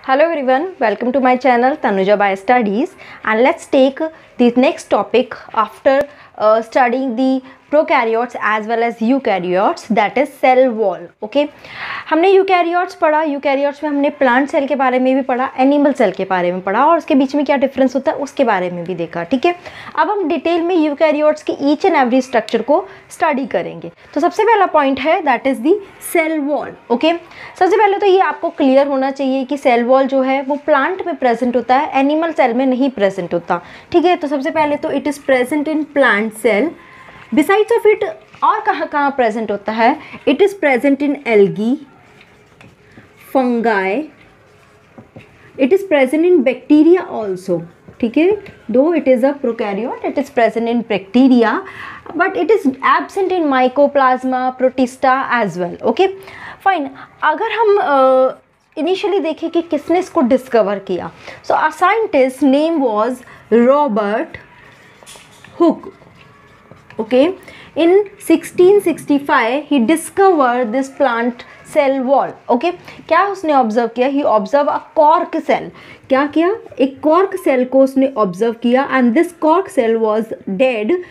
Hello everyone, welcome to my channel Tanuja Bio Studies, and let's take the next topic after studying the prokaryotes as well as eukaryotes, that is cell wall. Okay, हमने eukaryotes पढ़ा, eukaryotes में हमने plant cell के बारे में भी पढ़ा, animal cell के बारे में पढ़ा और उसके बीच में क्या डिफरेंस होता है उसके बारे में भी देखा. ठीक है, अब हम डिटेल में यूकैरियोट्स की ईच एंड एवरी स्ट्रक्चर को स्टडी करेंगे. तो सबसे पहला पॉइंट है that is the cell wall. Okay, सबसे पहले तो ये आपको क्लियर होना चाहिए कि सेल वॉल जो है वो प्लांट में प्रेजेंट होता है, एनिमल सेल में नहीं प्रेजेंट होता. ठीक है, तो सबसे पहले तो it is present in plant cell. Besides of it और कहाँ कहाँ प्रेजेंट होता है? It is present in algae, fungi, it is present in bacteria also. ठीक है, though it is a prokaryote, it is present in bacteria but it is absent in mycoplasma, protista as well. Okay fine. अगर हम initially देखें कि किसने इसको discover किया, so a scientist name was Robert hook. Okay, in 1665 he discovered this plant cell wall. Okay, क्या उसने observe किया? He observed a cork cell. क्या किया? एक कॉर्क सेल को उसने ऑब्जर्व किया and this cork cell was dead.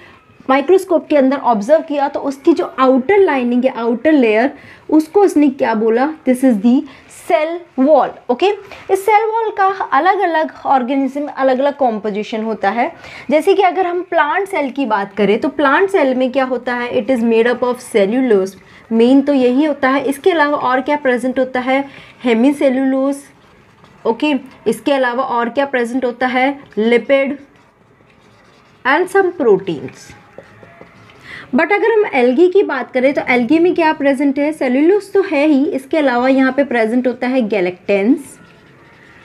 Microscope के अंदर ऑब्जर्व किया तो उसकी जो आउटर लाइनिंग है, आउटर लेयर, उसको उसने क्या बोला? This is the cell wall. Okay, इस सेल वॉल का अलग अलग ऑर्गेनिज्म, अलग अलग कॉम्पोजिशन होता है. जैसे कि अगर हम प्लांट सेल की बात करें तो प्लांट सेल में क्या होता है? It is made up of cellulose. Main तो यही होता है. इसके अलावा और क्या प्रेजेंट होता है? Hemy cellulose. ओके, इसके अलावा और क्या प्रेजेंट होता है? Lipid and some proteins. But अगर हम एल्गी की बात करें तो एल्गी में क्या प्रेजेंट है? सेल्यूलोज तो है ही, इसके अलावा यहाँ पे प्रेजेंट होता है galactans,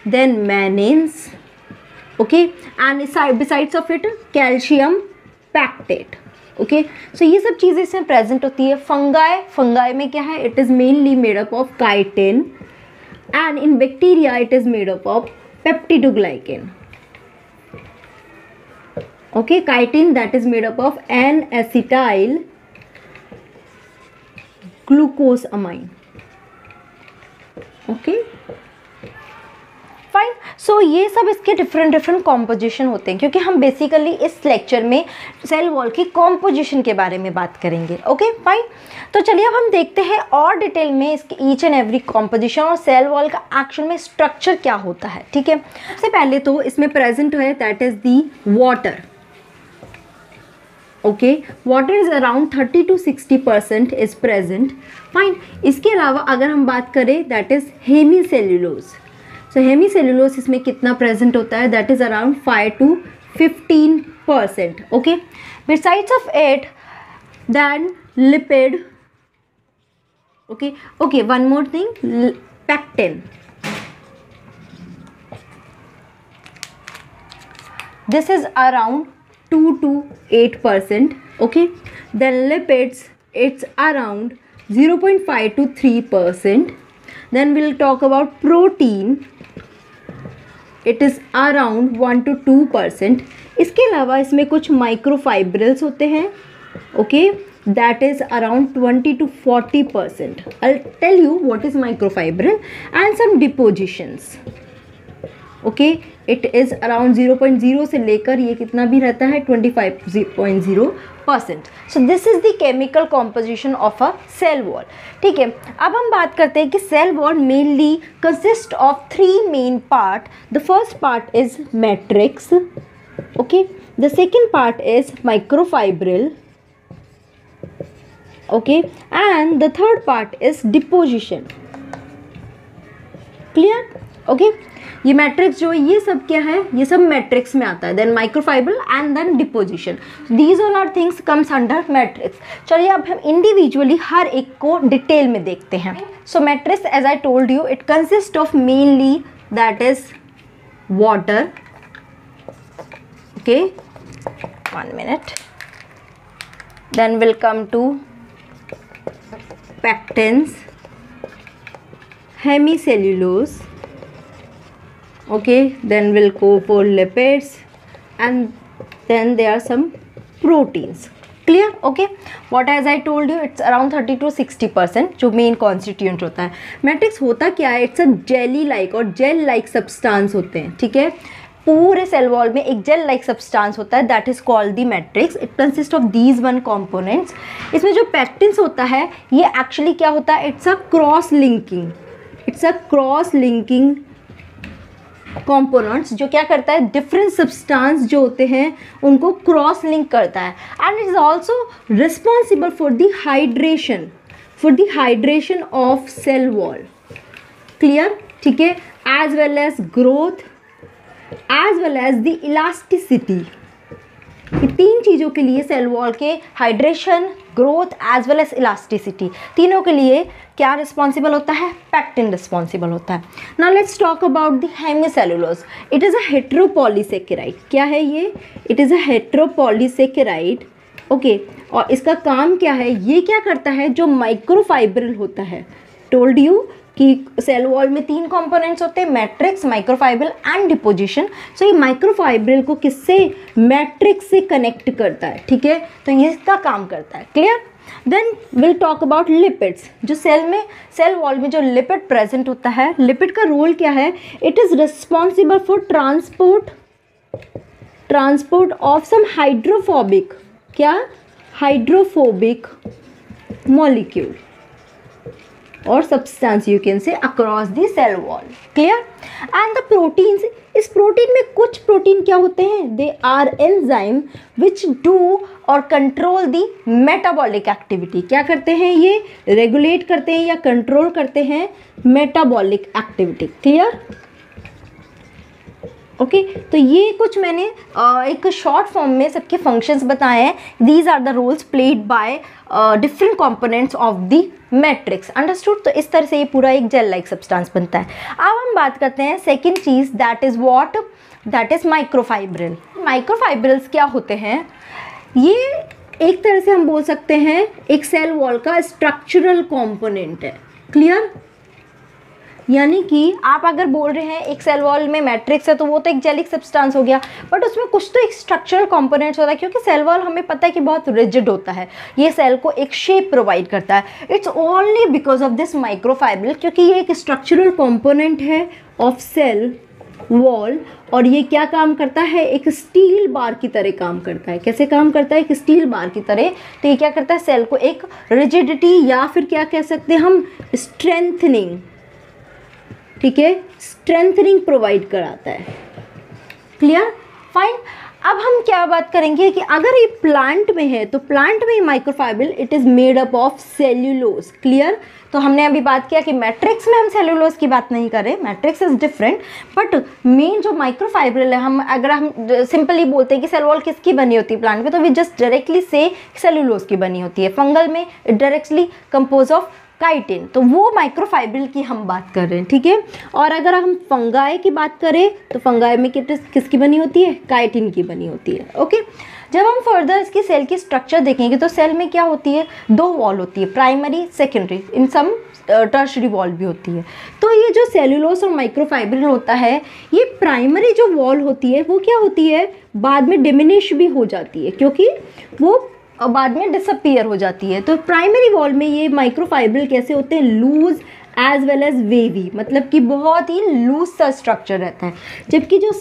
then mannans. Okay, and besides of it calcium pectate. Okay, so ये सब चीज़ें इसमें प्रेजेंट होती है. फंगाई में क्या है? It is mainly made up of chitin and in bacteria it is made up of peptidoglycan. Okay, chitin that is made up of N-acetyl glucosamine. Okay, fine. So ये सब इसके डिफरेंट कॉम्पोजिशन होते हैं क्योंकि हम बेसिकली इस lecture में cell wall की कॉम्पोजिशन के बारे में बात करेंगे. Okay fine. तो चलिए अब हम देखते हैं और डिटेल में इसकी ईच एंड एवरी कॉम्पोजिशन और सेल वॉल का एक्चुअल में स्ट्रक्चर क्या होता है. ठीक है, सबसे पहले तो इसमें प्रेजेंट है that is the water. Okay, water is around 30 to 60% is present. Fine. इसके अलावा अगर हम बात करें that is hemicellulose. So hemicellulose इसमें कितना प्रेजेंट होता है? That is around 5 to 15%. Okay, besides of it then lipid. Okay, one more thing, pectin. This is around 2 to 8%. Okay, then lipids it's around 0.5 to 3%. Then we'll talk about protein, it is around 1 to 2%. इसके अलावा इसमें कुछ microfibrils होते हैं. Okay, that is around 20 to 40%. I'll tell you what is microfibril and some depositions. Okay, it is around 0.0 से लेकर ये कितना भी रहता है 25.0%. So this is the chemical composition of a cell wall. ठीक है, अब हम बात करते हैं कि cell wall mainly consist of 3 main part. The first part is matrix. Okay, the second part is microfibril. Okay, and the third part is deposition. Clear? Okay, ये matrix जो ये सब क्या है? ये सब मैट्रिक्स में आता है. Then microfibril and then deposition. These all are things comes under matrix. चलिए अब हम इंडिविजुअली हर एक को डिटेल में देखते हैं. So matrix as I told you it consist of mainly that is water. Okay, 1 minute. Then will come to pectins, hemicellulose. Okay, then we'll go for lipids and then there are some proteins. क्लियर? Okay, what as I told you, it's around 30 to 60% जो main constituent होता है। Matrix होता क्या है? It's a jelly like और gel like substance होते हैं, ठीक है। पूरे सेल वॉल में एक जेल लाइक सब्सटेंस होता है, that is called the matrix. It consist of these one components. इसमें जो पैक्टिन्स होता है ये एक्चुअली क्या होता है? It's a cross linking, it's a cross linking components जो क्या करता है? डिफरेंट सब्सटेंस जो होते हैं उनको क्रॉस लिंक करता है। And it is also responsible for the hydration of cell wall. Clear? ठीक है, as well as growth as well as the elasticity. ये तीन चीज़ों के लिए सेल वॉल के hydration, growth as well as elasticity, तीनों के लिए क्या रिस्पॉन्सिबल होता है? पैक्टिन रिस्पॉन्सिबल होता है। Now let's talk about the hemicellulose. It is a heteropolysaccharide. क्या है ये? It is a heteropolysaccharide. Okay, और इसका काम क्या है? ये क्या करता है? जो माइक्रोफाइब्रिल होता है, टोल्ड यू कि सेल वॉल में तीन कंपोनेंट्स होते हैं, मैट्रिक्स, माइक्रोफाइब्रिल एंड डिपोजिशन। सो ये माइक्रोफाइब्रिल को किससे? मैट्रिक्स से कनेक्ट करता है, ठीक है। तो ये इसका काम करता है। Clear? Then will talk about lipids. जो सेल वॉल में जो लिपिड प्रेजेंट होता है, लिपिड का रोल क्या है? It is responsible for transport of some hydrophobic, क्या? हाइड्रोफोबिक मॉलिक्यूल और substance you can say across the cell wall. Clear? And the proteins, इस प्रोटीन में कुछ प्रोटीन क्या होते हैं? They are enzyme which do or control the metabolic activity. क्या करते हैं? ये रेगुलेट करते हैं या कंट्रोल करते हैं मेटाबॉलिक एक्टिविटी। क्लियर? ओके, तो ये कुछ मैंने एक शॉर्ट फॉर्म में सबके फंक्शंस बताए हैं। These are the roles played by different components of the matrix. Understood? तो इस तरह से ये पूरा एक जेल लाइक सब्सटेंस बनता है। अब हम बात करते हैं second cheese, that is what? That is microfibril. Microfibrils क्या होते हैं? ये एक तरह से हम बोल सकते हैं एक सेल वॉल का स्ट्रक्चरल कॉम्पोनेंट है। क्लियर? यानी कि आप अगर बोल रहे हैं एक सेल वॉल में मैट्रिक्स है तो वो तो एक जेलिक सब्सटेंस हो गया, बट उसमें कुछ तो एक स्ट्रक्चरल कंपोनेंट्स होता है, क्योंकि सेल वॉल हमें पता है कि बहुत रिजिड होता है, ये सेल को एक शेप प्रोवाइड करता है। It's only because of this microfibril, क्योंकि ये एक स्ट्रक्चरल कंपोनेंट है ऑफ सेल वॉल, और ये क्या काम करता है? एक स्टील बार की तरह काम करता है। कैसे काम करता है? एक स्टील बार की तरह। तो ये क्या करता है? सेल को एक रिजिडिटी या फिर क्या कह सकते हैं हम? स्ट्रेंथनिंग, ठीक है, स्ट्रेंथनिंग प्रोवाइड कराता है। क्लियर? फाइन। अब हम क्या बात करेंगे कि अगर ये प्लांट में है तो प्लांट में microfibril it is made up of cellulose. Clear? तो हमने अभी बात किया कि मैट्रिक्स में हम सेल्यूलोज की बात नहीं कर रहे, matrix is different, but main जो माइक्रोफाइब्रिल है, हम अगर हम सिंपली बोलते हैं कि सेल वॉल किसकी बनी होती है प्लांट में, तो वी जस्ट डायरेक्टली से सेल्यूलोज की बनी होती है। फंगल में डायरेक्टली कंपोज ऑफ काइटिन, तो वो माइक्रोफाइब्रिल की हम बात कर रहे हैं, ठीक है। और अगर हम फंगाई की बात करें तो फंगाई में किसकी बनी होती है? काइटिन की बनी होती है। ओके, जब हम फर्दर इसकी सेल की स्ट्रक्चर देखेंगे तो सेल में क्या होती है? दो वॉल होती है, प्राइमरी, सेकेंडरी, इन सम टर्शरी वॉल भी होती है। तो ये जो सेल्यूलोज और माइक्रोफाइब्रिल होता है, ये प्राइमरी जो वॉल होती है वो क्या होती है? बाद में डिमिनिश भी हो जाती है, क्योंकि वो बाद में डिसअपीयर हो जाती है। तो प्राइमरी वॉल में ये माइक्रोफाइब्रिल कैसे होते हैं? Loose as well as wavy, मतलब कि बहुत ही लूज सा स्ट्रक्चर रहता है। जबकि जो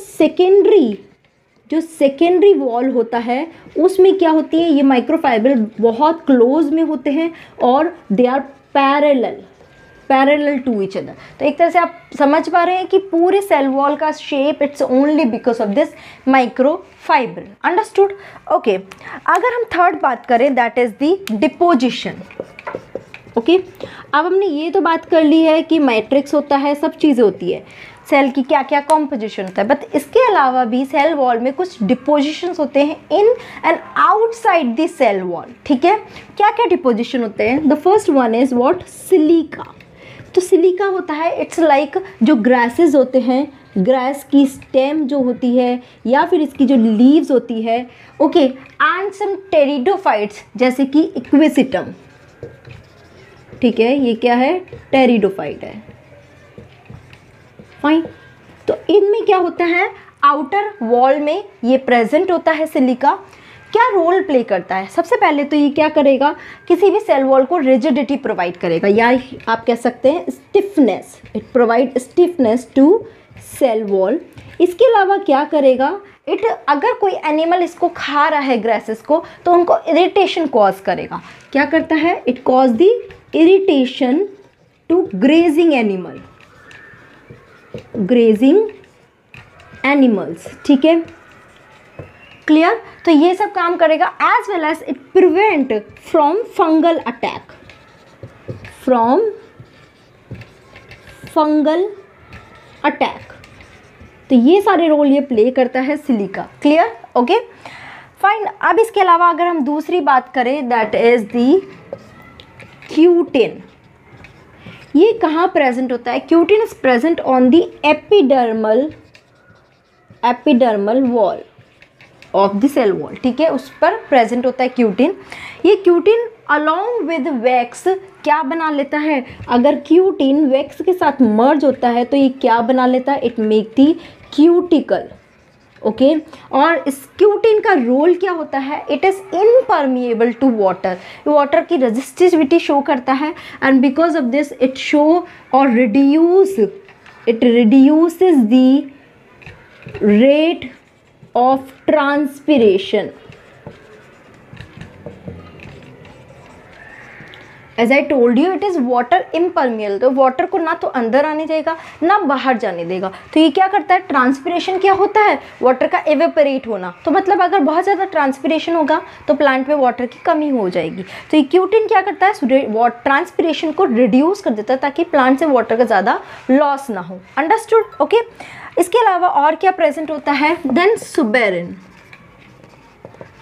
सेकेंडरी वॉल होता है उसमें क्या होती है? ये माइक्रोफाइब्रिल बहुत क्लोज में होते हैं और they are parallel to each other. तो एक तरह से आप समझ पा रहे हैं कि पूरे सेल वॉल का shape it's only because of this microfibril. Understood? Okay, अगर हम थर्ड बात करें that is the deposition. Okay, अब हमने ये तो बात कर ली है कि मैट्रिक्स होता है, सब चीज़ें होती है, सेल की क्या क्या कॉम्पोजिशन होता है, बट इसके अलावा भी सेल वॉल में कुछ डिपोजिशंस होते हैं in and outside the cell wall. ठीक है, क्या क्या डिपोजिशन होते हैं? The first one is what? Silica. तो सिलिका होता है, इट्स लाइक जो ग्रासेस होते हैं, ग्रास की स्टेम जो होती है या फिर इसकी जो लीव्स होती है, ओके, एंड सम टेरिडोफाइट्स जैसे कि इक्विसिटम। ठीक है, ये क्या है? टेरिडोफाइट है। फाइन, तो इनमें क्या होता है? आउटर वॉल में ये प्रेजेंट होता है सिलिका। क्या रोल प्ले करता है? सबसे पहले तो ये क्या करेगा, किसी भी सेल वॉल को रिजिडिटी प्रोवाइड करेगा, या आप कह सकते हैं stiffness, it provide stiffness to cell wall. इसके अलावा क्या करेगा, इट अगर कोई एनिमल इसको खा रहा है ग्रासेस को, तो उनको इरिटेशन कॉज करेगा। क्या करता है, it cause the irritation to grazing animal, grazing animals, ठीक है, क्लियर। तो ये सब काम करेगा, as well as it prevent from fungal attack, from fungal attack. तो ये सारे रोल ये प्ले करता है सिलिका, क्लियर, ओके फाइन। अब इसके अलावा अगर हम दूसरी बात करें, दैट इज द क्यूटिन। ये कहाँ प्रेजेंट होता है? Cutin is present on the epidermal wall of the cell wall, ठीक है, उस पर प्रेजेंट होता है क्यूटिन। ये क्यूटिन अलोंग विद वैक्स क्या बना लेता है? अगर क्यूटिन वैक्स के साथ मर्ज होता है तो ये क्या बना लेता है? It make the cuticle, okay. और इस क्यूटिन का रोल क्या होता है? It is impermeable to water, water की रेजिस्टिविटी शो करता है, and because of this it show और it reduces the rate of transpiration. As I told you, it is water impermeable, तो वाटर को ना तो अंदर आने जाएगा ना बाहर जाने देगा। तो ये क्या करता है? ट्रांसपिरेशन क्या होता है? वाटर का एवेपोरेट होना। तो मतलब अगर बहुत ज़्यादा ट्रांसपिरेशन होगा तो प्लांट में वाटर की कमी हो जाएगी। तो ये क्यूटिन क्या करता है? ट्रांसपिरेशन को रिड्यूस कर देता है ताकि प्लांट से वाटर का ज़्यादा लॉस ना हो। Understood, okay. इसके अलावा और क्या प्रेजेंट होता है? देन सुबेरिन,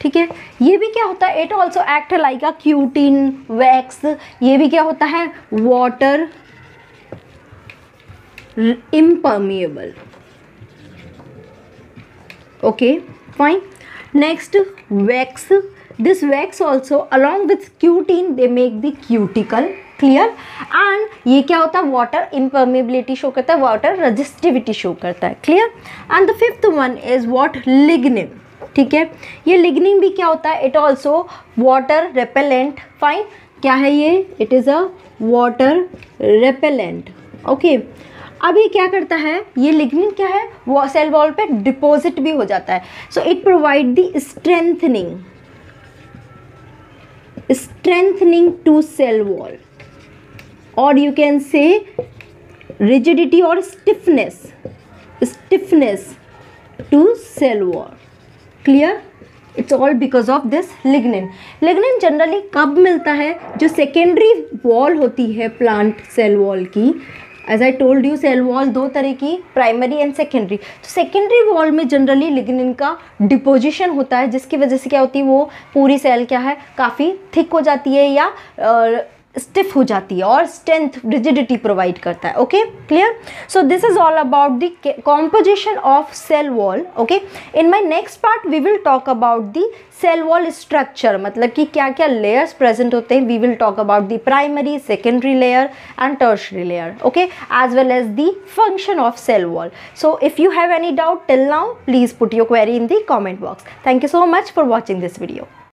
ठीक है, ये भी क्या होता है? It also act like a cutin wax. ये भी क्या होता है? Water impermeable, okay fine. Next wax, this wax also along with cutin they make the cuticle, clear. And ये क्या होता है? वाटर इम्परमेबिलिटी शो करता है, वाटर रेजिस्टिविटी शो करता है, clear. And the fifth one is what? Lignin, ठीक है। ये लिग्निन भी क्या होता है? It also water repellent, fine. क्या है ये? It is a water repellent, okay. अब ये क्या करता है? ये लिग्निन क्या है? वो सेल वॉल पे डिपॉजिट भी हो जाता है। So it provide the strengthening to cell wall, और यू कैन से रिजिडिटी और stiffness to cell wall, clear. It's all because of this lignin. Lignin generally कब मिलता है? जो सेकेंडरी वॉल होती है प्लांट सेल वॉल की। As I told you, cell wall दो तरह की, प्राइमरी एंड सेकेंडरी। तो सेकेंडरी वॉल में जनरली लिग्निन का डिपोजिशन होता है, जिसकी वजह से क्या होती है? वो पूरी सेल क्या है? काफ़ी थिक हो जाती है या स्टिफ हो जाती है, और स्ट्रेंथ रिजिडिटी प्रोवाइड करता है, okay clear. So this is all about the composition of cell wall, okay. In my next part we will talk about the cell wall structure, मतलब कि क्या क्या लेयर्स प्रेजेंट होते हैं। We will talk about the primary, secondary layer and tertiary layer, okay, as well as the function of cell wall. So if you have any doubt till now, please put your query in the comment box. Thank you so much for watching this video.